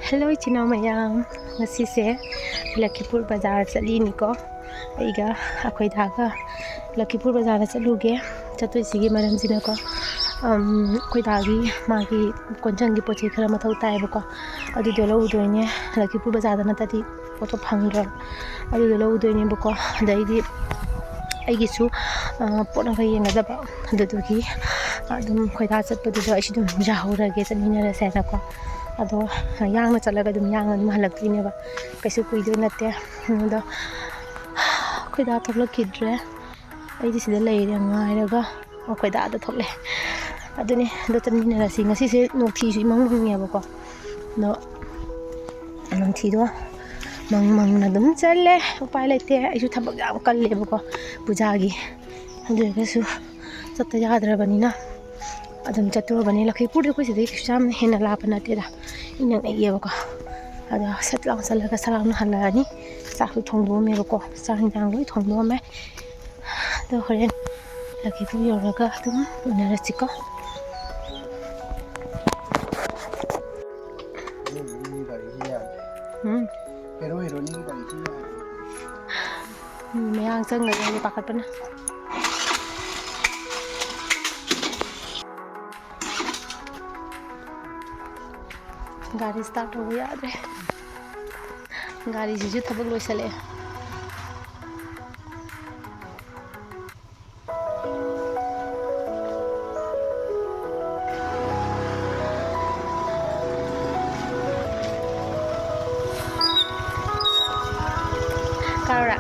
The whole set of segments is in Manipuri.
Hello Echana mayam ngasise Lakhipur bazar chatliniko aiga akhoi daga Lakhipur bazar chatluge chatoi sigi maram sina ko akhoi dagi magi konjangi pochi khara mathau tai ba ko adu do lo udoine Lakhipur bazar da natati photo phangdra adu do lo udoine ba ko daidi aigisu pona ga yenga da ba adugi adum khoi da chatpadu do ashi dum jahurage chanina ra sa ko ado yang na chalaga dum yang na halaktrine ba kaisu kuido natte do khoi da thokla kidre ai di sida leire ngairaga khoi da thokle aduni do tanina ra singa si se nokthi su mang mang ba ko do nokthi do mang na dum challe upai lete aisu thabak yam kalle ba ko puja gi adu gasu chatta yadrabanina adum chaturabani Lakhipur de koisi de sam hena la panate da inang aiye ba ko ada satlang salaga salang halani sakhu thongdo me ba ko sang jang loi thongdo me do horen Lakhipur yoraga dum unara chiko hero ni bari chi mayang sang ngai pakat pana गाड़ी स्टार्ट हो गया है गाड़ी से थबक लोसले कारा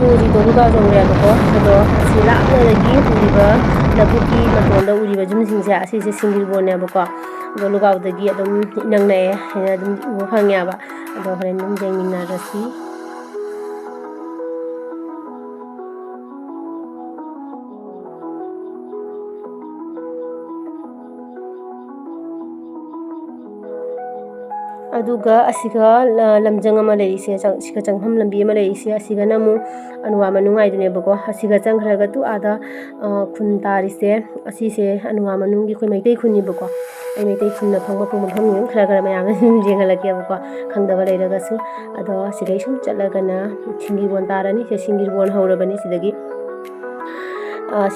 uri do luga jongre ba ko ado sila na lagi uriba labuki matonda uriba jum singja asi se singil bone ba ko do luga dagi adum nang nae adum u phangya ba ado horen dum jengmina rasi aduga asiga lamjang ama leise siga changham lambi ama leise asiga namu anuwa manungai dune bako asiga changhraga tu ada khun tarise asise anuwa manungi khoi maitei khunni bako ai maitei khunna phangma phangma phangni khara khara mayam jengalake bako khangdaba leiraga su ado sigai sum chalaga na singir bon tarani se singir bon haurabani sidagi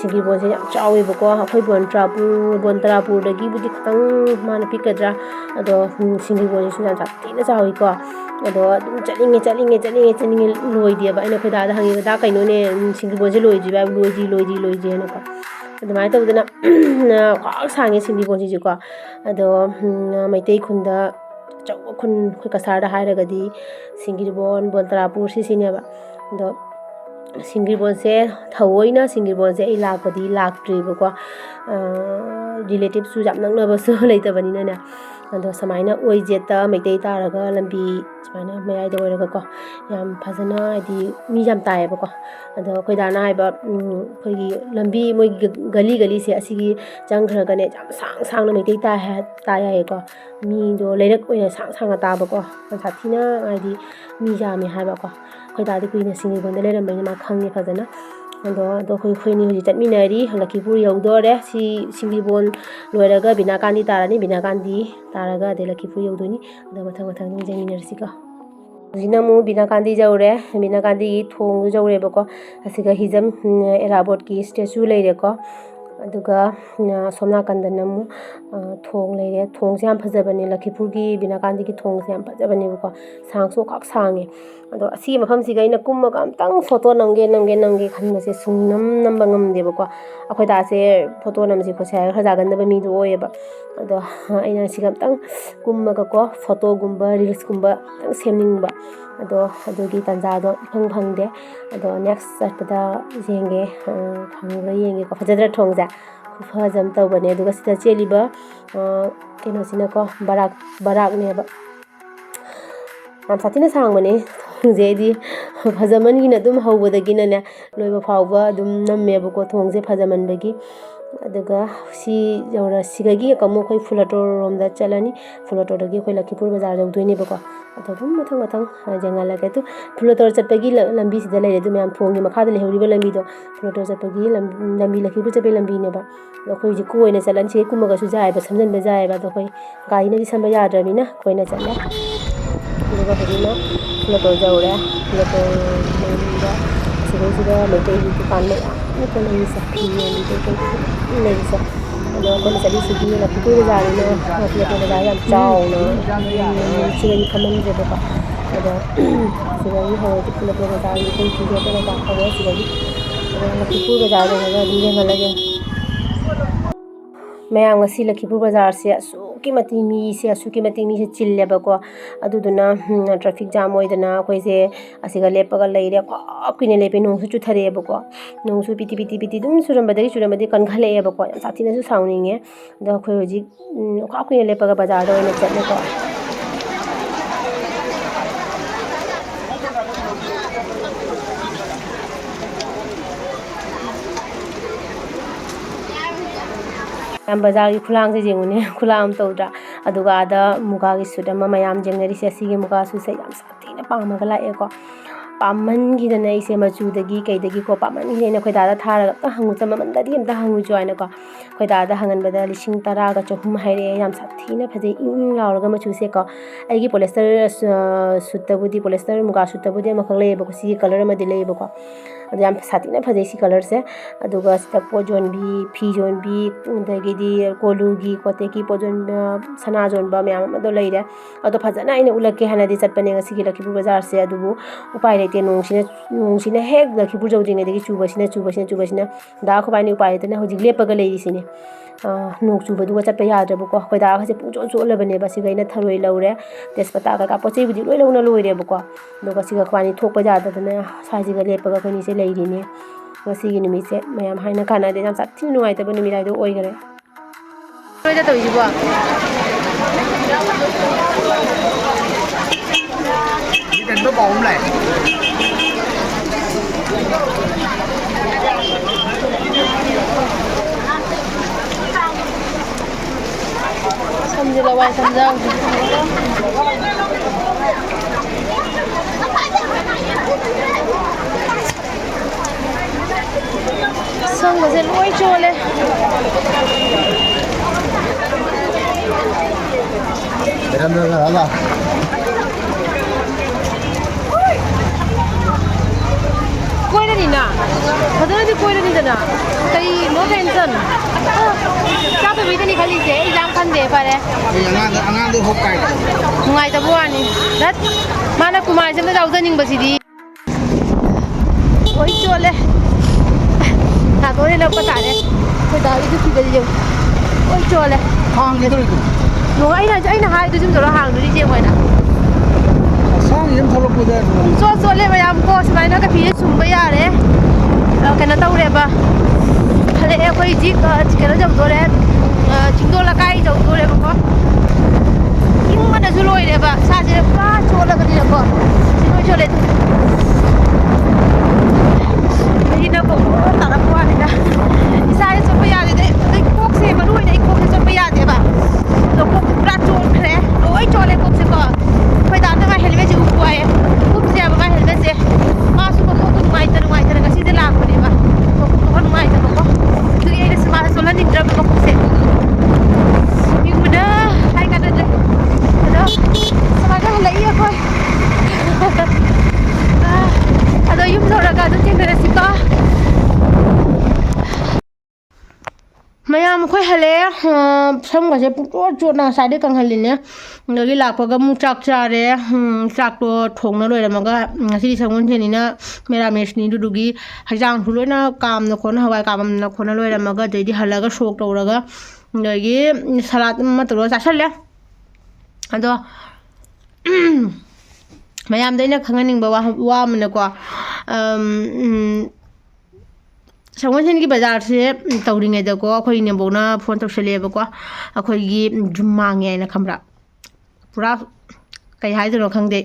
singir bon se chawi bako akhoi bon trapur dagi budi khatang mana pikadra ado singir bon su jan tina chawi ko ado chalinge loi dia ba ina khoda da hangi da kaino ne singir bon se loi ji ba loi ji na ko ado mai ta udana ka sange singir bon ji ko ado maitei khunda chaw khun khoi kasar da hairaga di singir bon trapur si sine ba ado singir bon se thawoina singir bon se ai lakpadi laktri ba ko relatives su jam nang na ba su leita bani na ado samaina oi jeta maitei taraga lambi samaina mayai da oiraga ko yam phajana adi mi jam tae ba ko ado koida na haiba khoi lambi moi gali se asigi jangkhraga ne jam sang na maitei ta ya ko mi do leirak oina sang ta ba ko sathina adi mi jami haiba ko koida di kuina singir bon da leram bai ma khangi phajana ado khoi ni hoji chatminari Lakhipur yaudore si singir bon loiraga binakandi tarani binakandi taraga de Lakhipur yaudoni ado mathang jengminarsi ko jinamu binakandi jaure binakandi thong jaure ba ko asiga hijam erabot ki statue leire ko aduga somna kandanamu thong leire thong se yam phajabani Lakhipur gi binakandi ki thong se yam phajabani ba ko sangso kak sange ado asi mafam siga ina kumma kam tang photo namge khanma se sungnam nambangam de ba ko akhoi da se photo namji ko sa khajagan da mi do oye ba ado aina sigam tang kumma ka ko photo gumba reels gumba tang semning ba ado adugi tanja do phangde ado next satpada jenge phangla yenge ko phajadra thongja khufajam tawbane aduga sida cheliba keno sina ko barak ne ba am satina sangmane thongje di phajaman gi na dum hawbadagi na loiba phawba dum namme ba ko thongje phajaman bagi ꯑꯗꯨꯒ ꯁꯤ ꯌꯧꯔ ꯁꯤꯒꯒꯤ ꯑꯃꯨꯛ ꯑꯩꯈꯣꯏ ꯐꯨꯂꯇꯣꯔꯣꯝꯗ ꯆꯠꯂꯅꯤ ꯐꯨꯂꯇꯣꯔꯗꯒꯤ ꯑꯩꯈꯣꯏ ꯂꯛꯈꯤꯄꯨꯔ ꯕꯖꯥꯔ ꯌꯧꯗꯣꯏꯅꯦꯕꯀꯣ ꯑꯗꯣ ꯑꯗꯨꯝ ꯃꯊꯪ ꯌꯦꯡꯍꯜꯂꯒꯦ ꯑꯗꯨ ꯐꯨꯂꯇꯣꯔ ꯆꯠꯄꯒꯤ ꯂꯝꯕꯤꯁꯤꯗ ꯂꯩꯔꯦ ꯑꯗꯨ ꯃꯌꯥꯝ ꯊꯣꯡꯒꯤ ꯃꯈꯥꯗ ꯂꯩꯍꯧꯔꯤꯕ ꯂꯝꯕꯤꯗꯣ ꯐꯨꯂꯇꯣꯔ ꯆꯠꯄꯒꯤ ꯂꯝꯕꯤ ꯂꯛꯈꯤꯄꯨꯔ ꯆꯠꯄꯒꯤ ꯂꯝꯕꯤꯅꯦꯕ ꯑꯗꯣ ꯑꯩꯈꯣꯏ ꯍꯧꯖꯤꯛ ꯀꯣꯏꯅ ꯆꯠꯂꯅꯤ ꯁꯤ ꯀꯨꯝꯃꯒꯁꯨ ꯌꯥꯏꯑꯕ ꯁꯝꯖꯟꯕ ꯌꯥꯏꯑꯕ ꯑꯗꯣ ꯑꯩꯈꯣꯏ ꯒꯥꯔꯤꯅꯗꯤ ꯁꯝꯕ ꯌꯥꯗ꯭ꯔꯕꯅꯤꯅ ꯀꯣꯏꯅ ꯆꯠꯂꯦ ꯑꯗꯨꯒ ꯍꯧꯖꯤꯛꯅ ꯐꯨꯂꯇꯣꯔ ꯌꯧꯔꯦ ꯐꯨꯂꯇꯣꯔ ꯃꯅꯨꯡꯗ ꯑꯁꯤꯗꯩꯁꯤꯗ ꯃꯩꯇꯩꯒꯤ ꯗꯨꯀꯥꯟ ꯃꯌꯥꯝꯅꯤꯀꯣ ꯂꯩꯔꯤꯁꯦ ꯐꯤ ꯌꯣꯟꯕꯤ ꯀꯩꯗꯒꯤ ꯃꯌꯥꯝ ꯂꯩꯔꯤꯁꯦ ꯑꯗꯣ ꯑꯩꯈꯣꯏꯅ ꯆꯠꯂꯤꯁꯤꯗꯤ ꯂꯛꯈꯤꯄꯨꯔ ꯕꯖꯥꯔꯅꯤꯅ ꯐꯨꯂꯇꯣꯔ ꯕꯖꯥꯔ ꯌꯥꯝ ꯆꯥꯎꯅ ꯅꯤꯡꯁꯤꯡꯉꯗꯤ ꯈꯪꯃꯟꯗ꯭ꯔꯦꯕꯀꯣ ꯑꯗꯣ ꯁꯤꯗꯒꯤ ꯍꯧꯔꯗꯤ ꯐꯨꯂꯇꯣꯔ ꯕꯖꯥꯔꯒꯤ ꯑꯩꯈꯣꯏ ꯐꯤ ꯌꯣꯟꯕ ꯀꯩꯀꯥ ꯍꯧꯔꯦ ꯁꯤꯗꯒꯤ ꯑꯗꯣ ꯂꯛꯈꯤꯄꯨꯔ ꯕꯖꯥꯔ ꯌꯧꯔꯒ ꯑꯗꯨꯝ ꯌꯦꯡꯍꯜꯂꯒꯦ ꯃꯌꯥꯝ ꯉꯁꯤ ꯂꯛꯈꯤꯄꯨꯔ ꯕꯖꯥꯔꯁꯦ ꯑꯁꯨꯛꯀꯤ ꯃꯇꯤꯛ ꯃꯤꯁꯦ ꯆꯤꯜꯂꯦꯕꯀꯣ ꯑꯗꯨꯗꯨꯅ ꯇ꯭ꯔꯥꯐꯤꯛ ꯖꯥꯝ ꯑꯣꯏꯗꯅ ꯑꯩꯈꯣꯏꯁꯦ ꯑꯁꯤꯒ ꯂꯦꯞꯄꯒ ꯂꯩꯔꯦ ꯀꯨꯏꯅ ꯂꯦꯞꯄꯦ ꯅꯣꯡꯁꯨ ꯆꯨꯊꯔꯛꯑꯦꯕꯀꯣ ꯅꯣꯡꯁꯨ ꯄꯤꯇꯤ ꯑꯗꯨꯝ ꯆꯨꯔꯝꯕꯗꯒꯤ ꯀꯟꯈꯠꯂꯛꯑꯦꯕꯀꯣ ꯌꯥꯝ ꯁꯥꯊꯤꯅꯁꯨ ꯁꯥꯎꯅꯤꯡꯉꯦ ꯑꯗꯣ ꯑꯩꯈꯣꯏ ꯍꯧꯖꯤꯛ ꯀꯨꯏꯅ ꯂꯦꯞꯄꯒ ꯕꯖꯥꯔꯗ ꯑꯣꯏꯅ ꯆꯠꯂꯦꯀꯣ ꯌꯥꯝ ꯕꯖꯥꯔꯒꯤ ꯈꯨꯂꯥꯡꯁꯦ ꯌꯦꯡꯉꯨꯅꯦ ꯈꯨꯂꯥꯡ ꯑꯃ ꯇꯧꯗ꯭ꯔꯥ ꯑꯗꯨꯒ ꯑꯥꯗ ꯃꯨꯒꯥꯒꯤ ꯁꯨꯠ ꯑꯃ ꯃꯌꯥꯝ ꯌꯦꯡꯅꯔꯤꯁꯦ ꯁꯤꯒꯤ ꯃꯨꯒꯥ ꯁꯨꯠꯁꯦ ꯌꯥꯝ ꯁꯥꯊꯤꯅ ꯄꯥꯝꯃꯒ ꯂꯥꯛꯑꯦꯀꯣ ꯄꯥꯝꯃꯟꯈꯤꯗꯅ ꯑꯩꯁꯦ ꯃꯆꯨꯗꯒꯤ ꯀꯩꯗꯒꯤꯀꯣ ꯄꯥꯝꯃꯟꯈꯤꯗꯅ ꯑꯩꯅ ꯑꯩꯈꯣꯏ ꯗꯥꯗ ꯊꯥꯔꯒ ꯑꯝꯇ ꯍꯪꯉꯨ ꯃꯃꯟꯗꯗꯤ ꯑꯝꯇ ꯍꯪꯉꯨꯁꯨ ꯍꯥꯏꯅꯀꯣ ꯑꯩꯈꯣꯏ ꯗꯥꯗ ꯍꯪꯍꯟꯕꯗ 10,10,300 ꯍꯥꯏꯔꯛꯑꯦ ꯌꯥꯝ ꯁꯥꯊꯤꯅ ꯐꯖꯩ ꯏꯪ ꯂꯥꯎꯔꯒ ꯃꯆꯨꯁꯦꯀꯣ ꯑꯩꯒꯤ ꯄꯣꯂꯤꯁꯇꯔ ꯁꯨꯠꯇꯕꯨꯗꯤ ꯄꯣꯂꯤꯁꯇꯔ ꯃꯨꯒꯥ ꯁꯨꯠꯇꯕꯨꯗꯤ ꯑꯃꯈꯛ ꯂꯩꯌꯦꯕꯀꯣ ꯁꯤꯒꯤ ꯀꯂꯔ ꯑꯃꯗꯤ ꯂꯩꯌꯦꯕꯀꯣ ꯑꯗꯣ ꯌꯥꯝ ꯁꯥꯊꯤꯅ ꯐꯖꯩ ꯁꯤ ꯀꯂꯔꯁꯦ ꯑꯗꯨꯒ ꯁꯤꯗ ꯄꯣꯠ ꯌꯣꯟꯕꯤ ꯐꯤ ꯌꯣꯟꯕꯤ ꯑꯗꯒꯤꯗꯤ ꯀꯣꯂꯨꯒꯤ ꯀꯣꯇꯦꯛꯀꯤ ꯄꯣꯠ ꯌꯣꯟꯕ ꯁꯅꯥ ꯌꯣꯟꯕ ꯃꯌꯥꯝ ꯑꯃꯗꯣ ꯂꯩꯔꯦ ꯑꯗꯣ ꯐꯖꯅ ꯑꯩꯅ ꯎꯠꯂꯛꯀꯦ ꯍꯥꯏꯅꯗꯤ ꯆꯠꯄꯅꯦ ꯉꯁꯤꯒꯤ ꯂꯛꯈꯤꯄꯨꯔ ꯕꯖꯥꯔꯁꯦ ꯑꯗꯨꯕꯨ ꯎꯄꯥꯏ ꯂꯩꯇꯦ ꯅꯣꯡꯁꯤꯅ ꯍꯦꯛ ꯂꯛꯈꯤꯄꯨꯔ ꯌꯧꯗ꯭ꯔꯤꯉꯩꯗꯒꯤ ꯆꯨꯕꯁꯤꯅ ꯗꯥ ꯑꯩꯈꯣꯏꯕꯥꯅꯤ ꯎꯄꯥꯏ ꯂꯩꯇꯅ ꯍꯧꯖꯤꯛ ꯂꯦꯞꯄꯒ ꯂꯩꯔꯤꯁꯤꯅꯦ ꯅꯣꯡ ꯆꯨꯕꯗꯨꯒ ꯆꯠꯄ ꯌꯥꯗ꯭ꯔꯕꯀꯣ ꯑꯩꯈꯣꯏ ꯗꯥꯒꯁꯦ ꯄꯨꯡꯆꯣꯠ ꯆꯣꯠꯂꯕꯅꯦꯕ ꯁꯤꯒ ꯑꯩꯅ ꯊꯔꯣꯏ ꯂꯧꯔꯦ ꯇꯦꯖꯄꯇꯥ ꯀꯩꯀꯥ ꯄꯣꯠ ꯆꯩꯕꯨꯗꯤ ꯂꯣꯏ ꯂꯧꯅ ꯂꯣꯏꯔꯦꯕꯀꯣ ꯑꯗꯨꯒ ꯁꯤꯒ ꯑꯩꯈꯣꯏꯕꯥꯅꯤ ꯊꯣꯛꯄ ꯌꯥꯗꯗꯅ ꯁ꯭ꯋꯥꯏꯁꯤꯒ ꯂꯦꯞꯄꯒ ꯑꯩꯈꯣꯏꯅꯤꯁꯦ ꯂꯩꯔꯤꯅꯦ ꯉꯁꯤꯒꯤ ꯅꯨꯃꯤꯠꯁꯦ ꯃꯌꯥꯝ ꯍꯥꯏꯅ ꯀꯥꯟꯅꯗꯦ ꯌꯥꯝ ꯁꯥꯊꯤꯅ ꯅꯨꯡꯉꯥꯏꯇꯕ ꯅꯨꯃꯤꯠ ꯍꯥꯏꯗꯣ ꯑꯣꯏꯈꯔꯦ ꯀꯣꯏꯗ ꯇꯧꯔꯤꯁꯤꯕꯣ Nó bồn lại. Samji lawai samjang. Sang gase loi chole. Benar lah. Koi ni na. Padahal di koi ni na. Kay no tension. Sab bhi ni khali se exam khan de pare. Angan tu hok kai. Ngai ta buani. Dat mana kumar se na jauda ning basidi. Oi chole. Ta to ni na patare. Koi da idu ki bali jeu. Oi chole. Hang ni tu itu. No ai na hai tu jum jora hang du di je moi na. Sang yang thalo puja. So le mayam ko smai na ka phi sum ba ya re. Kana tau re ba. Hale e koi ji kana jam do re. Chingdo la kai jam do re ba ko. Ing ma na su loi re ba. Sa je pa chola ka ni ko. Sinoi chole tu. Ni na ko ta ra ko ani na. Isa ye so pa ya de. Dai kok se ma loi dai kok se so pa ya de ba. Lo kok pra chol khre. Loi chole kok se ko. Koi da na helmet ju ko ai. Kok se ba helmet se. Ma su ko ko ngai ta nga si de la ko ni ba. Ko ngai ta ko. Tu ye se ma so la ni dra ba ko se. Yung na hai ka da. Ada. Sama ka lai ya ko. Ada yung so ra ka du tin de si ka. mayam khoi hale sam ga je puto na sa de kang haline ngi lakpa mu chak chare chak to thongna loi ramaga ngasi sangon theni na mera mesni du dugi hajang huloina kam na khona hawai kam na khona loi ramaga deidi halaga sok tawraga ngi salat ma to sa sale ado mayam deina khanganing ba wa mna ko संगोन की बाजार से तौरीद को अखोई नेबोना फोन तौसलेबको अखोई जुम मांगे खम्रा पूरा कई हाइदनो खंगदे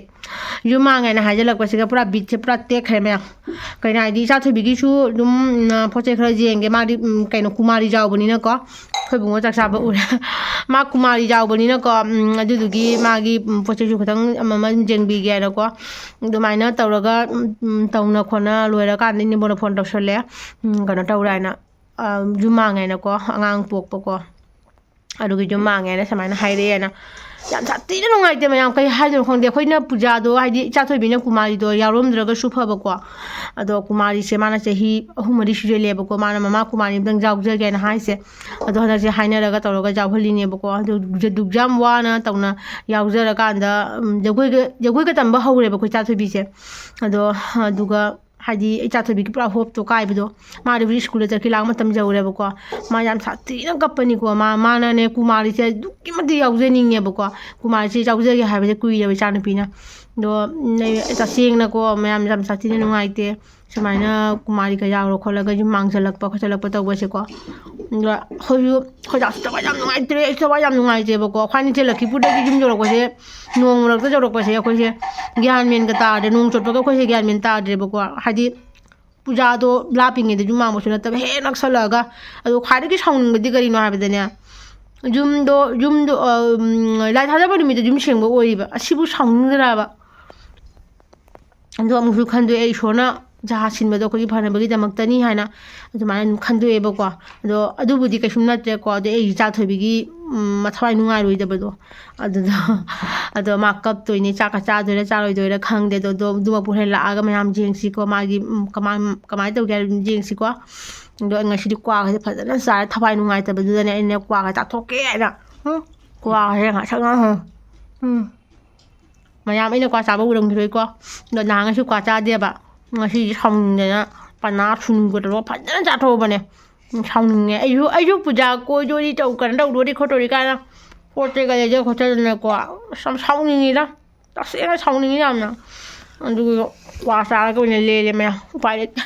ꯌꯨꯝ ꯃꯥꯡꯉꯦꯅ ꯍꯥꯏꯖꯜꯂꯛꯄꯁꯤꯒ ꯄꯨꯔꯥ ꯕꯤꯠꯁꯦ ꯄꯨꯔꯥ ꯇꯦꯛꯈ꯭ꯔꯦ ꯃꯌꯥꯝ ꯀꯩꯅꯣ ꯍꯥꯏꯗꯤ ꯏꯆꯥꯊꯣꯏꯕꯤꯒꯤꯁꯨ ꯑꯗꯨꯝ ꯄꯣꯠ ꯆꯩ ꯈꯔ ꯌꯦꯡꯒꯦ ꯃꯥꯗꯤ ꯀꯩꯅꯣ ꯀꯨꯃꯥꯔꯤ ꯌꯥꯎꯕꯅꯤꯅꯀꯣ ꯑꯩꯈꯣꯏ ꯕꯨꯡꯉꯣ ꯆꯥꯛ ꯆꯥꯕ ꯎꯔꯦ ꯃꯥ ꯀꯨꯃꯥꯔꯤ ꯌꯥꯎꯕꯅꯤꯅꯀꯣ ꯑꯗꯨꯗꯨꯒꯤ ꯃꯥꯒꯤ ꯄꯣꯠ ꯆꯩꯁꯨ ꯈꯤꯇꯪ ꯑꯃ ꯌꯦꯡꯕꯤꯒꯦ ꯍꯥꯏꯅꯀꯣ ꯑꯗꯨꯃꯥꯏꯅ ꯇꯧꯔꯒ ꯇꯧꯅ ꯈꯣꯠꯅ ꯂꯣꯏꯔꯀꯥꯟꯗ ꯏꯅꯦꯝꯕꯣꯛꯅ ꯐꯣꯟ ꯇꯧꯁꯜꯂꯦ ꯀꯩꯅꯣ ꯇꯧꯔꯦ ꯍꯥꯏꯅ ꯌꯨꯝ ꯃꯥꯡꯉꯦꯅꯀꯣ ꯑꯉꯥꯡ ꯄꯣꯛꯄꯀꯣ ꯑꯗꯨꯒꯤ ꯌꯨꯝ ꯃꯥꯡꯉꯦꯅ ꯁꯨꯃꯥꯏꯅ ꯍꯥꯏꯔꯛꯑꯦꯅ ꯌꯥꯝ ꯁꯥꯊꯤꯅ ꯅꯨꯡꯉꯥꯏꯇꯦ ꯃꯌꯥꯝ ꯀꯩ ꯍꯥꯏꯗꯣꯏꯅꯣ ꯈꯪꯗꯦ ꯑꯩꯈꯣꯏꯅ ꯄꯨꯖꯥꯗꯣ ꯍꯥꯏꯗꯤ ꯏꯆꯥꯊꯣꯏꯕꯤꯅ ꯀꯨꯃꯥꯔꯤꯗꯣ ꯌꯥꯎꯔꯝꯗ꯭ꯔꯒꯁꯨ ꯐꯕꯀꯣ ꯑꯗꯣ ꯀꯨꯃꯥꯔꯤꯁꯦ ꯃꯥꯅ ꯆꯍꯤ 3-4 ꯁꯨꯖꯜꯂꯦꯕꯀꯣ ꯃꯥꯅ ꯃꯃꯥ ꯀꯨꯃꯥꯔꯤ ꯑꯃꯇꯪ ꯌꯥꯎꯖꯒꯦꯅ ꯍꯥꯏꯁꯦ ꯑꯗꯣ ꯍꯟꯗꯛꯁꯦ ꯍꯥꯏꯅꯔꯒ ꯇꯧꯔꯒ ꯌꯥꯎꯍꯜꯂꯤꯅꯦꯕꯀꯣ ꯑꯗꯨ ꯗꯨꯛ ꯌꯥꯝ ꯋꯥꯅ ꯇꯧꯅ ꯌꯥꯎꯖꯔꯀꯥꯟꯗ ꯖꯒꯣꯏꯒ ꯇꯝꯕ ꯍꯧꯔꯦꯕ ꯑꯩꯈꯣꯏ ꯏꯆꯥꯊꯣꯏꯕꯤꯁꯦ ꯑꯗꯣ ꯑꯗꯨꯒ ꯍꯥꯏꯗꯤ ꯏꯆꯥꯊꯣꯏꯕꯤꯒꯤ ꯄꯨꯔꯥ ꯍꯣꯞꯇꯣ ꯀꯥꯏꯕꯗꯣ ꯃꯥꯗꯤ ꯍꯧꯖꯤꯛ ꯁ꯭ꯀꯨꯜꯗ ꯆꯠꯈꯤ ꯂꯥꯛ ꯃꯇꯝ ꯌꯧꯔꯦꯕꯀꯣ ꯃꯥ ꯌꯥꯝ ꯁꯥꯊꯤꯅ ꯀꯞꯄꯅꯤꯀꯣ ꯃꯥꯅꯅꯦ ꯀꯨꯃꯥꯔꯤꯁꯦ ꯑꯗꯨꯛꯀꯤ ꯃꯇꯤꯛ ꯌꯥꯎꯖꯅꯤꯡꯉꯦꯕꯀோ ꯀꯨꯃꯥꯔꯤꯁꯦ ꯌꯥꯎꯖꯒꯦ ꯍꯥꯏꯕꯁꯦ ꯀꯨꯏꯔꯦꯕ ꯏꯆꯥꯅꯨꯄꯤꯅ ꯑꯗꯣ ꯇꯁꯦꯡꯅꯀꯣ ꯃꯌꯥꯝ ꯌꯥꯝ ꯁꯥꯊꯤꯅ ꯅꯨꯡꯉꯥꯏꯇꯦ ꯁꯨꯃꯥꯏꯅ ꯀꯨꯃꯥꯔꯤꯒ ꯌꯥꯎꯔ ꯈꯣꯠꯂꯒ ꯌꯨꯝ ꯃꯥꯡꯖꯜꯂꯛꯄ ꯈꯣꯠꯆꯜꯂꯛꯄ ꯇꯧꯕꯁꯦꯀꯣ ꯑꯗꯣ ꯑꯩꯈꯣꯏꯗꯥꯁꯨ ꯊꯋꯥꯏ ꯌꯥꯝ ꯅꯨꯡꯉꯥꯏꯇ꯭ꯔꯦ ꯑꯩꯁꯨ ꯊꯋꯥꯏ ꯌꯥꯝ ꯅꯨꯡꯉꯥꯏꯇꯦꯕꯀꯣ ꯈ꯭ꯋꯥꯏꯅꯤꯁꯦ ꯂꯛꯈꯤꯄꯨꯔꯗꯒꯤ ꯌꯨꯝ ꯌꯧꯔꯛꯄꯁꯦ ꯅꯣꯡ ꯃꯔꯛꯇ ꯌꯧꯔꯛꯄꯁꯦ ꯑꯩꯈꯣꯏꯁꯦ ꯒ꯭ꯌꯥꯟ ꯃꯦꯟꯒ ꯇꯥꯗ꯭ꯔꯦ ꯅꯣꯡ ꯆꯣꯠꯄꯒ ꯑꯩꯈꯣꯏꯁꯦ ꯒ꯭ꯌꯥꯟ ꯃꯦꯟ ꯇꯥꯗ꯭ꯔꯦꯕꯀோ ꯍꯥꯏꯗꯤ ꯄꯨꯖꯥꯗꯣ ꯂꯥꯞꯄꯤꯉꯩꯗ ꯌꯨꯝ ꯃꯥꯡꯕꯁꯨ ꯅꯠꯇꯕ ꯍꯦꯛ ꯅꯛꯁꯜꯂꯛꯑꯒ ꯑꯗꯣ ꯈ꯭ꯋꯥꯏꯗꯒꯤ ꯁꯥꯎꯅꯤꯡꯕꯗꯤ ꯀꯔꯤꯅꯣ ꯍꯥꯏꯕꯗꯅꯦ ꯌꯨꯝꯗꯣ ꯂꯥꯏ ꯊꯥꯖꯕ ꯅꯨꯃꯤꯠꯇ ꯌꯨꯝ ꯁꯦꯡꯕ ꯑꯣꯏꯔꯤꯕ ꯑꯁꯤꯕꯨ ꯁꯥꯎꯅꯤꯡꯗ꯭ꯔꯕ ꯑꯗꯣ ꯑꯃꯨꯛꯁꯨ ꯈꯟꯗꯣꯛꯑꯦ ꯏꯁꯣꯔꯅ ꯖꯍꯥ ꯁꯤꯟꯕꯗꯣ ꯑꯩꯈꯣꯏꯒꯤ ꯐꯅꯕꯒꯤꯗꯃꯛꯇꯅꯤ ꯍꯥꯏꯅ ꯑꯗꯨꯃꯥꯏꯅ ꯑꯗꯨꯝ ꯈꯟꯗꯣꯛꯑꯦꯕꯀꯣ ꯑꯗꯣ ꯑꯗꯨꯕꯨꯗꯤ ꯀꯩꯁꯨꯝ ꯅꯠꯇ꯭ꯔꯦꯀꯣ ꯑꯗꯣ ꯑꯩ ꯏꯆꯥꯊꯣꯏꯕꯤꯒꯤ ꯃꯊꯋꯥꯏ ꯅꯨꯡꯉꯥꯏꯔꯣꯏꯗꯕꯗꯣ ꯑꯗꯣ ꯃꯥ ꯀꯞꯇꯣꯏꯅꯦ ꯆꯥꯛꯀ ꯆꯥꯗꯣꯏꯔꯥ ꯆꯥꯔꯣꯏꯗꯣꯏꯔꯥ ꯈꯪꯗꯦ ꯑꯗꯨꯃꯛꯄꯨ ꯍꯦꯛ ꯂꯥꯛꯑꯒ ꯃꯌꯥꯝ ꯌꯦꯡꯁꯤꯀꯣ ꯃꯥꯒꯤ ꯀꯃꯥꯏꯅ ꯇꯧꯒꯦ ꯍꯥꯏꯕ ꯌꯦꯡꯁꯤꯀꯣ ꯑꯗꯣ ꯉꯁꯤꯗꯤ ꯀ꯭ꯋꯥꯒꯁꯦ ꯐꯖꯅ ꯆꯥꯔꯦ ꯊꯋꯥꯏ ꯅꯨꯡꯉꯥꯏꯇꯕꯗꯨꯗꯅꯦ ꯑꯩꯅ ꯀ꯭ꯋꯥꯒ ꯆꯥꯊꯣꯛꯀꯦ ꯍꯥꯏꯅ ꯀ꯭ꯋꯥꯁꯦ ꯉꯁꯪ ꯃꯌꯥꯝ ꯑꯩꯅ ꯀ꯭ꯋꯥ ꯆꯥꯕ ꯎꯔꯝꯈꯤꯔꯣꯏꯀꯣ ꯑꯗꯣ ꯅꯍꯥꯟꯒꯩꯁꯨ ꯀ꯭ꯋꯥ ꯆꯥꯗꯦꯕ ꯉꯁꯤꯁꯦ ꯁꯥꯎꯅꯤꯡꯗꯅ ꯄꯅꯥ ꯊꯨꯝꯒ ꯇꯧꯔꯒ ꯐꯖꯅ ꯆꯥꯊꯣꯛꯑꯕꯅꯦ ꯁꯥꯎꯅꯤꯡꯉꯦ ꯑꯩꯁꯨ ꯄꯨꯖꯥ ꯀꯣꯏꯗꯣꯔꯤ ꯀꯩꯅꯣ ꯇꯧꯗꯣꯔꯤ ꯈꯣꯠꯇꯣꯔꯤ ꯀꯥꯏꯅ ꯄꯣꯠ ꯆꯩꯒ ꯂꯩꯖ ꯈꯣꯠꯆꯗꯅꯀꯣ ꯌꯥꯝ ꯁꯥꯎꯅꯤꯡꯉꯤꯗ ꯇꯁꯦꯡꯅ ꯁꯥꯎꯅꯤꯡꯉꯤ ꯌꯥꯝꯅ ꯑꯗꯨꯒ ꯀ꯭ꯋꯥ ꯆꯥꯔꯒ ꯑꯣꯏꯅ ꯂꯦꯜꯂꯦ ꯃꯌꯥꯝ ꯎꯄꯥꯏ ꯂꯩꯇꯦ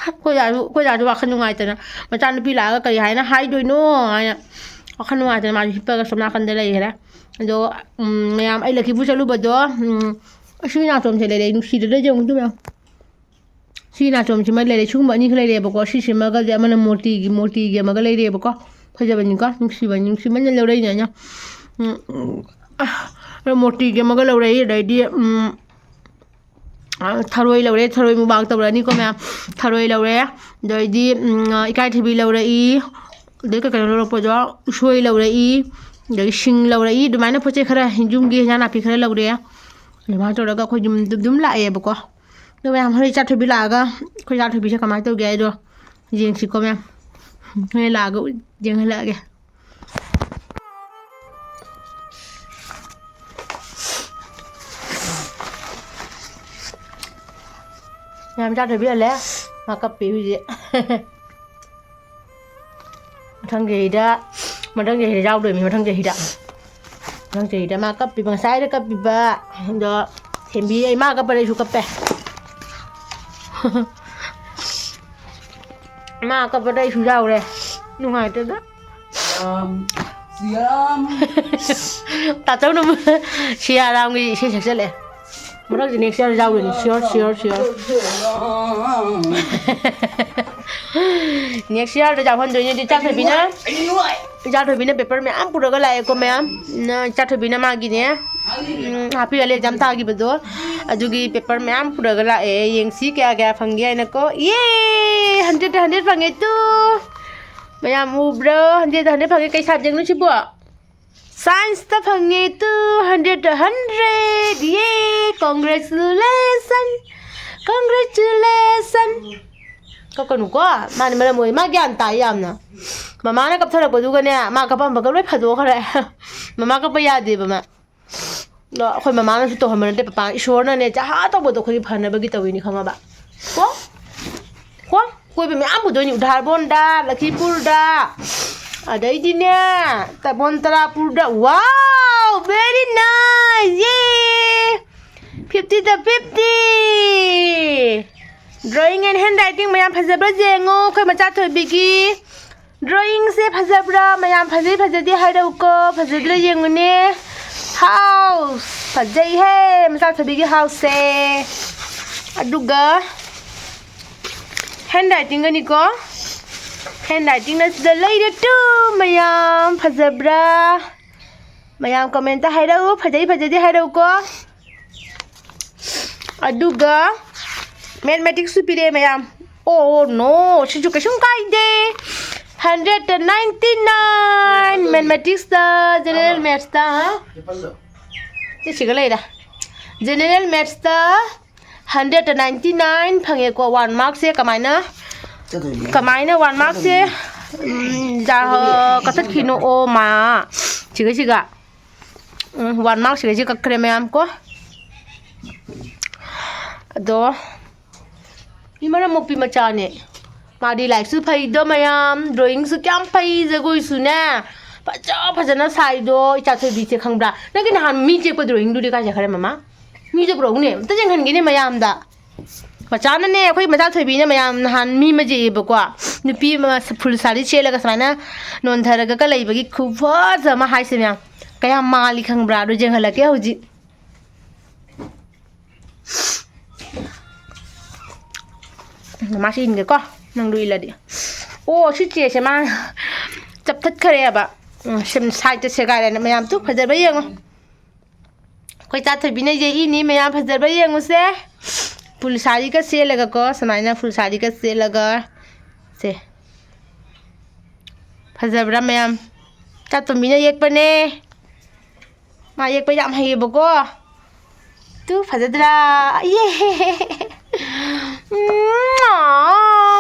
ꯑꯩꯈꯣꯏꯗꯥꯁꯨ ꯋꯥꯈꯜ ꯅꯨꯡꯉꯥꯏꯇꯅ ꯃꯆꯥꯅꯨꯄꯤ ꯂꯥꯛꯑꯒ ꯀꯔꯤ ꯍꯥꯏꯅ ꯍꯥꯏꯗꯣꯏꯅꯣ ꯍꯥꯏꯅ ꯋꯥꯈꯜ ꯅꯨꯡꯉꯥꯏꯇꯅ ꯃꯥꯁꯨ ꯍꯤꯞꯄꯒ ꯁꯣꯝ ꯅꯥꯀꯟꯗ ꯂꯩꯈꯔꯦ ꯑꯗꯣ ꯃꯌꯥꯝ ꯑꯩ ꯂꯛꯈꯤꯄꯨꯔ ꯆꯠꯂꯨꯕꯗꯣ ꯑꯁꯤ ꯅꯥꯆꯣꯝꯁꯦ ꯂꯩꯔꯦ ꯅꯨꯡꯁꯤꯗꯅ ꯌꯦꯡꯉꯨꯗꯨ ꯃꯌꯥꯝ ꯁꯤ ꯅꯥꯆꯣꯝꯁꯤꯃ ꯂꯩꯔꯦ ꯁꯤꯒꯨꯝꯕ ꯑꯅꯤꯈꯛ ꯂꯩꯔꯦꯕꯀꯣ ꯁꯤꯁꯤꯃꯒꯁꯦ ꯑꯃꯅ ꯃꯨꯔꯇꯤꯒꯤ ꯑꯃꯒ ꯂꯩꯔꯦꯕꯀꯣ ꯐꯖꯕꯅꯤꯀꯣ ꯅꯨꯡꯁꯤꯃꯟꯅ ꯂꯧꯔꯛꯏꯅꯦ ꯑꯩꯅ ꯃꯨꯔꯇꯤꯒꯤ ꯑꯃꯒ ꯂꯧꯔꯛꯏ ꯑꯗꯩꯗꯤ ꯊꯔꯣꯏ ꯂꯧꯔꯦ ꯊꯔꯣꯏ ꯃꯨꯛꯕꯥꯡ ꯇꯧꯔꯛꯑꯅꯤꯀꯣ ꯃꯌꯥꯝ ꯊꯔꯣꯏ ꯂꯧꯔꯦ ꯑꯗꯩꯗꯤ ꯏꯀꯥꯏꯊꯕꯤ ꯂꯧꯔꯛꯏ ꯑꯗꯩ ꯀꯩꯅꯣ ꯂꯧꯔꯛꯄꯗꯣ ꯎꯁꯣꯏ ꯂꯧꯔꯛꯏ ꯑꯗꯒꯤ ꯁꯤꯡ ꯂꯧꯔꯛꯏ ꯑꯗꯨꯃꯥꯏꯅ ꯄꯣꯠ ꯆꯩ ꯈꯔ ꯌꯨꯝꯒꯤ ꯍꯦꯟꯖꯥꯡ ꯅꯥꯄꯤ ꯈꯔ ꯂꯧꯔꯛꯑꯦ ꯑꯗꯨꯃꯥꯏꯅ ꯇꯧꯔꯒ ꯑꯩꯈꯣꯏ ꯌꯨꯝꯗ ꯑꯗꯨꯝ ꯂꯥꯛꯑꯦꯕꯀꯣ ꯑꯗꯣ ꯃꯌꯥꯝ ꯍꯣꯔꯦꯟ ꯏꯆꯥꯊꯣꯏꯕꯤ ꯂꯥꯛꯑꯒ ꯑꯩꯈꯣꯏ ꯏꯆꯥꯊꯣꯏꯕꯤꯁꯦ ꯀꯃꯥꯏꯅ ꯇꯧꯒꯦ ꯍꯥꯏꯗꯣ ꯌꯦꯡꯁꯤꯀꯣ ꯃꯌꯥꯝ ꯍꯣꯔꯦꯟ ꯂꯥꯛꯑꯒ ꯌꯦꯡꯍꯜꯂꯛꯑꯒꯦ ꯃꯌꯥꯝ ꯏꯆꯥꯊꯣꯏꯕꯤ ꯍꯜꯂꯦ ꯃꯥ ꯀꯞꯄꯤ ꯍꯧꯖꯤꯛ ꯃꯊꯪ ꯆꯍꯤꯗ ꯌꯥꯎꯗꯣꯏꯅꯤ ꯃꯊꯪ ꯆꯍꯤꯗ ꯃꯥ ꯀꯞꯄꯤꯕ ꯉꯁꯥꯏꯗ ꯀꯞꯄꯤꯕ ꯑꯗꯣ ꯊꯦꯝꯕꯤ ꯃꯥ ꯀꯞꯄꯗ ꯑꯩꯁꯨ ꯀꯞꯄꯦ ꯃꯥ ꯀꯞꯄꯗ ꯑꯩꯁꯨ ꯌꯥꯎꯔꯦ ꯅꯨꯡꯉꯥꯏꯇꯦꯗ ꯇꯥꯆꯧꯅ ꯁꯤꯌꯥꯔꯥꯝꯒꯤ ꯏꯁꯩ ꯁꯛꯆꯜꯂꯛꯑꯦ ꯃꯊꯪꯁꯦ ꯅꯦꯛꯁ ꯏꯌꯥꯔ ꯌꯥꯎꯗꯣꯏꯅꯤ ꯁꯤꯌꯣꯔ ꯅꯦꯛꯁ ꯏꯌꯥꯔꯗ ꯌꯥꯎꯍꯟꯗꯣꯏꯅꯦ ꯏꯆꯥꯊꯣꯏꯕꯤꯅ ꯄꯦꯄꯔ ꯃꯌꯥꯝ ꯄꯨꯔꯒ ꯂꯥꯛꯑꯦꯀꯣ ꯃꯌꯥꯝ ꯏꯆꯥꯊꯣꯏꯕꯤꯅ ꯃꯥꯒꯤꯅꯦ ꯍꯥꯞꯄꯤꯔꯜꯂꯦ ꯑꯦꯛꯖꯥꯝ ꯊꯥꯈꯤꯕꯗꯣ ꯑꯗꯨꯒꯤ ꯄꯦꯄꯔ ꯃꯌꯥꯝ ꯄꯨꯔꯒ ꯂꯥꯛꯑꯦ ꯌꯦꯡꯁꯤ ꯀꯌꯥ ꯐꯪꯒꯦ ꯍꯥꯏꯅꯀꯣ 100 ꯐꯪꯉꯦ ꯇꯨ ꯃꯌꯥꯝ ꯎꯕ꯭ꯔꯣ 100 ꯐꯪꯉꯦ ꯀꯩ ꯁꯕꯖꯦꯛꯅꯣ ꯁꯤꯕꯣ ꯁꯥꯏꯟꯁꯇ ꯐꯪꯉꯦ 100 ꯀꯣꯡꯒ꯭ꯔꯦꯆꯨꯂꯦꯁꯟ ꯀꯞꯀꯅꯨꯀꯣ ꯃꯥꯅ ꯃꯔꯝ ꯑꯣꯏ ꯃꯥ ꯒ꯭ꯌꯥꯟ ꯇꯥꯏ ꯌꯥꯝꯅ ꯃꯃꯥꯅ ꯀꯞꯊꯔꯛꯄꯗꯨꯒꯅꯦ ꯃꯥ ꯀꯞꯄꯝꯕꯒ ꯂꯣꯏ ꯐꯥꯗꯣꯛꯈ꯭ꯔꯦ ꯃꯃá ꯀꯞꯄ ꯌꯥꯗꯦꯕ ꯃꯥ ꯑꯩꯈꯣꯏ ꯃꯃꯥꯅꯁꯨ ꯇꯧꯍꯟꯕ ꯅꯠꯇꯦ ꯄꯄꯥ ꯏꯁꯣꯔꯅꯅꯦ ꯖꯍꯥ ꯇꯧꯕꯗꯣ ꯑꯩꯈꯣꯏꯒꯤ ꯐꯅꯕꯒꯤ ꯇꯧꯋꯤꯅꯤ ꯈꯪꯉꯕ ꯀꯣ ꯀꯣꯏꯕ ꯃꯌꯥꯝ ꯄꯨꯗꯣꯏꯅꯤ ꯎꯙꯥꯔꯕꯣꯟꯗ ꯂꯛꯈꯤꯄꯨꯔꯗ ꯑꯗꯩꯗꯤꯅꯦ ꯇꯔꯥꯄꯨꯔꯗ wow very nice 50 drawing and handwriting ꯃꯌꯥꯝ ꯐꯖꯕ꯭ꯔꯥ ꯌꯦꯡꯉꯣ ꯑꯩꯈꯣꯏ ꯃꯆꯥꯊꯣꯏꯕꯤꯒꯤ ꯗ꯭ꯔꯣꯌꯤꯡꯁꯦ ꯐꯖꯕ꯭ꯔꯥ ꯃꯌꯥꯝ ꯐꯖꯗꯦ ꯍꯥꯏꯔꯛꯎꯀꯣ ꯐꯖꯗ꯭ꯔꯥ ꯌꯦꯡꯉꯨꯅꯦ ꯍꯥꯎ house fajaihe masa thabigi house se aduga handwriting gani ko handwriting na sida leide tu mayam fajabra mayam comment ta hairau fajai fajai hairau ko aduga mathematics su pire mayam oh no siju kasum kaide 199 mathematics da general maths da ce shiga leida general maths da 199 phange ko 1 mark se kamaina 1 mark se ja katat khino o ma chiga 1 mark chiga khre mayam ko ado imara mopi machane madi like su phai do mayam drawing su kyam phai jagoi su na phajana sai do icha thoi bi che khangbra nagi na han mi che ko drawing du de ka ja khare mama mi je bro ne ta jeng han gi ne mayam da machana ne khoi macha thoi bi ne mayam han mi ma je ba kwa nupi ma full sari che la ga sana non thara ga lai ba gi khu pha ja ma hai se mayam kaya mali khangbra do jeng hala ke hoji ma xin cái co nang đuôi là đi ô chứ chị sẽ mang chập thất khare ba xem sai cho xe gai này mày làm chút phải giờ bây giờ không quay ta thấy bên này gì ní mày làm phải giờ bây giờ không xe full sari का xe लगा को समय ना full sari का xe लगा से phải giờ bây mày làm ta tụi mình एक पर ने mà एक पर làm hay bố cô tu phải giờ ra yeah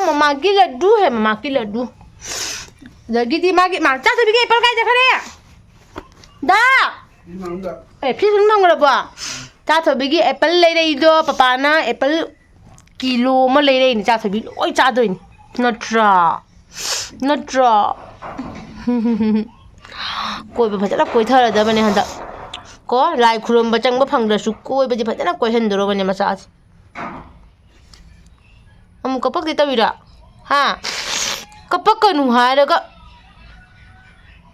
mama ki laddu hai mama ki laddu jagi ti ma ki ma cha so bi ke apple kai ja khare da phis sun mang la ba cha so bi ki apple lai dai do papa na apple kilo ma lai dai ni cha so bi oi cha doi natra koi ba phajala koi thara da bane handa ko lai khurum ba chang ba phang da su koi ba ji phajala koi hen do bane ma cha amu kapak di tawira ha kapak kanu hairaga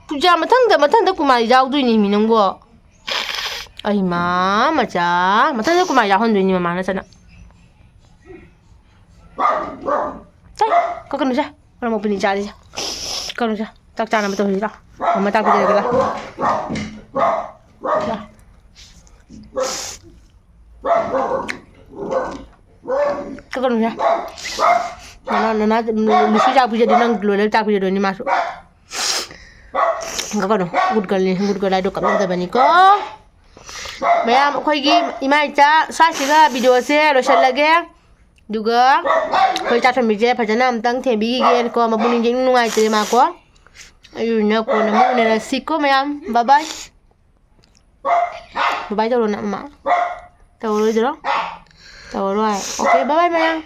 puja mathang da kumari jaw dui ni minang bo ai ma macha mathang da kumari jaw hon dui ni mama na sana tai ka kanu ja ora mo pini jari ja kanu ja tak chana ma to hi da mama tak bi ga cái con này nó lúc xí ra bây giờ đi nâng lùi lên ta bây giờ rồi đi mà cái con này gud girl này được cảm ơn bạn có mẹ em khơi ghi imai cha sa chỉ là video xe rồi xem lagi juga khơi cha thằng mình chơi phải cho nam tăng thêm bí ghi có mà buồn những ngoài chơi mà có ayu nó có nó muốn này là xí có mẹ em bye bye tao rồi nè mà tao rồi đó. Rồi, ok, bye bye mẹ.